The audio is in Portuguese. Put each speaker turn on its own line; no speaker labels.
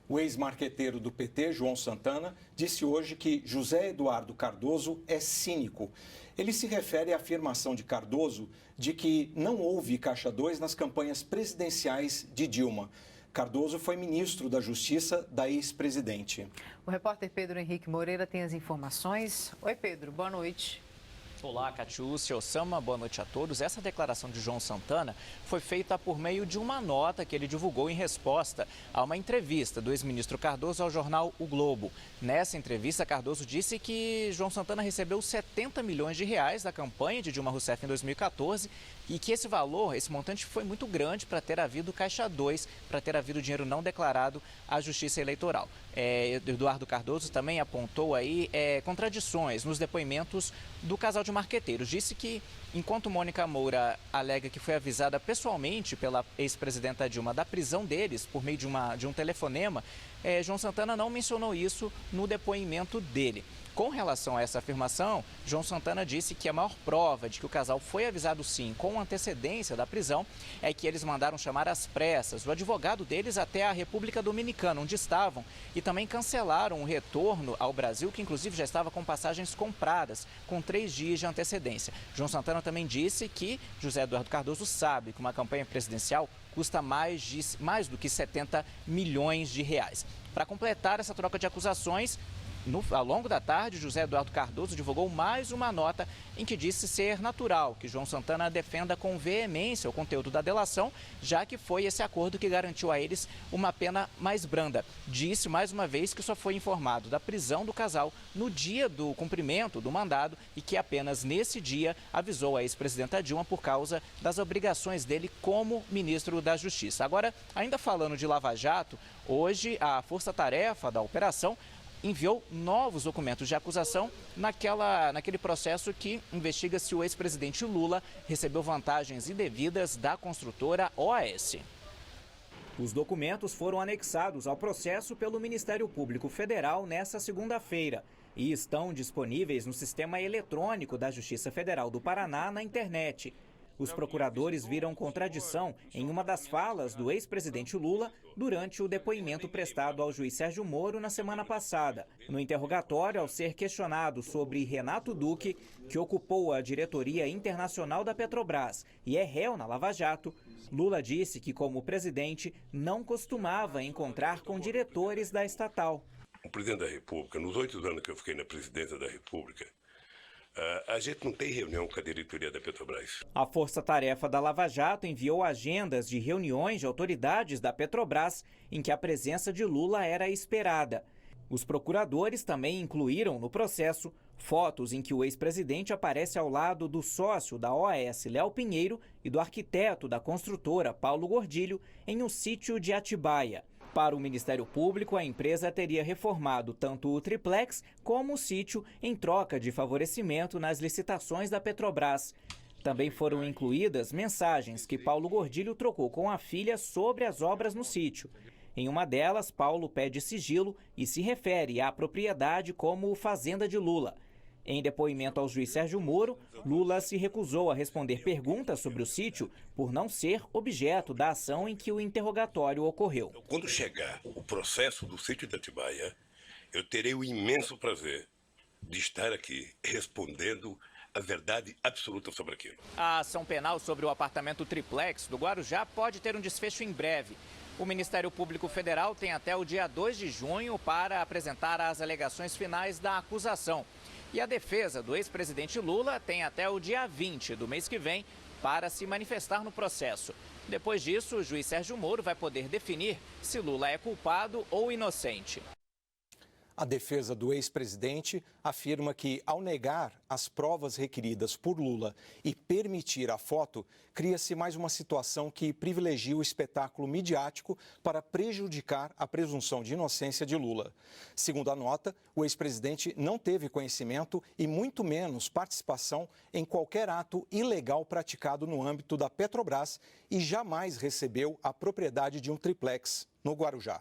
O ex-marqueteiro do PT, João Santana, disse hoje que José Eduardo Cardoso é cínico. Ele se refere à afirmação de Cardoso de que não houve Caixa 2 nas campanhas presidenciais de Dilma. Cardoso foi ministro da Justiça da ex-presidente.
O repórter Pedro Henrique Moreira tem as informações. Oi, Pedro, boa noite.
Olá, Catiúcia, Osama, boa noite a todos. Essa declaração de João Santana foi feita por meio de uma nota que ele divulgou em resposta a uma entrevista do ex-ministro Cardoso ao jornal O Globo. Nessa entrevista, Cardoso disse que João Santana recebeu 70 milhões de reais da campanha de Dilma Rousseff em 2014 e que esse valor, esse montante foi muito grande para ter havido Caixa 2, para ter havido dinheiro não declarado à Justiça Eleitoral. Eduardo Cardoso também apontou aí contradições nos depoimentos do casal de marqueteiros. Disse que, enquanto Mônica Moura alega que foi avisada pessoalmente pela ex-presidenta Dilma da prisão deles por meio de um telefonema, João Santana não mencionou isso no depoimento dele. Com relação a essa afirmação, João Santana disse que a maior prova de que o casal foi avisado sim com antecedência da prisão é que eles mandaram chamar às pressas o advogado deles até a República Dominicana, onde estavam, e também cancelaram o retorno ao Brasil, que inclusive já estava com passagens compradas, com 3 dias de antecedência. João Santana também disse que José Eduardo Cardoso sabe que uma campanha presidencial custa mais do que 70 milhões de reais. Para completar essa troca de acusações, ao longo da tarde, José Eduardo Cardoso divulgou mais uma nota em que disse ser natural que João Santana defenda com veemência o conteúdo da delação, já que foi esse acordo que garantiu a eles uma pena mais branda. Disse mais uma vez que só foi informado da prisão do casal no dia do cumprimento do mandado e que apenas nesse dia avisou a ex-presidenta Dilma por causa das obrigações dele como ministro da Justiça. Agora, ainda falando de Lava Jato, hoje a força-tarefa da operação enviou novos documentos de acusação naquele processo que investiga se o ex-presidente Lula recebeu vantagens indevidas da construtora OAS. Os documentos foram anexados ao processo pelo Ministério Público Federal nesta segunda-feira e estão disponíveis no sistema eletrônico da Justiça Federal do Paraná na internet. Os procuradores viram contradição em uma das falas do ex-presidente Lula durante o depoimento prestado ao juiz Sérgio Moro na semana passada. No interrogatório, ao ser questionado sobre Renato Duque, que ocupou a diretoria internacional da Petrobras e é réu na Lava Jato, Lula disse que, como presidente, não costumava encontrar com diretores da estatal.
O presidente da República, nos 8 anos que eu fiquei na presidência da República, a gente não tem reunião com a diretoria da Petrobras.
A Força-Tarefa da Lava Jato enviou agendas de reuniões de autoridades da Petrobras em que a presença de Lula era esperada. Os procuradores também incluíram no processo fotos em que o ex-presidente aparece ao lado do sócio da OAS, Léo Pinheiro, e do arquiteto da construtora, Paulo Gordilho, em um sítio de Atibaia. Para o Ministério Público, a empresa teria reformado tanto o triplex como o sítio em troca de favorecimento nas licitações da Petrobras. Também foram incluídas mensagens que Paulo Gordilho trocou com a filha sobre as obras no sítio. Em uma delas, Paulo pede sigilo e se refere à propriedade como Fazenda de Lula. Em depoimento ao juiz Sérgio Moro, Lula se recusou a responder perguntas sobre o sítio por não ser objeto da ação em que o interrogatório ocorreu.
Quando chegar o processo do sítio de Atibaia, eu terei o imenso prazer de estar aqui respondendo a verdade absoluta sobre aquilo.
A ação penal sobre o apartamento triplex do Guarujá pode ter um desfecho em breve. O Ministério Público Federal tem até o dia 2 de junho para apresentar as alegações finais da acusação. E a defesa do ex-presidente Lula tem até o dia 20 do mês que vem para se manifestar no processo. Depois disso, o juiz Sérgio Moro vai poder definir se Lula é culpado ou inocente.
A defesa do ex-presidente afirma que, ao negar as provas requeridas por Lula e permitir a foto, cria-se mais uma situação que privilegia o espetáculo midiático para prejudicar a presunção de inocência de Lula. Segundo a nota, o ex-presidente não teve conhecimento e muito menos participação em qualquer ato ilegal praticado no âmbito da Petrobras e jamais recebeu a propriedade de um triplex no Guarujá.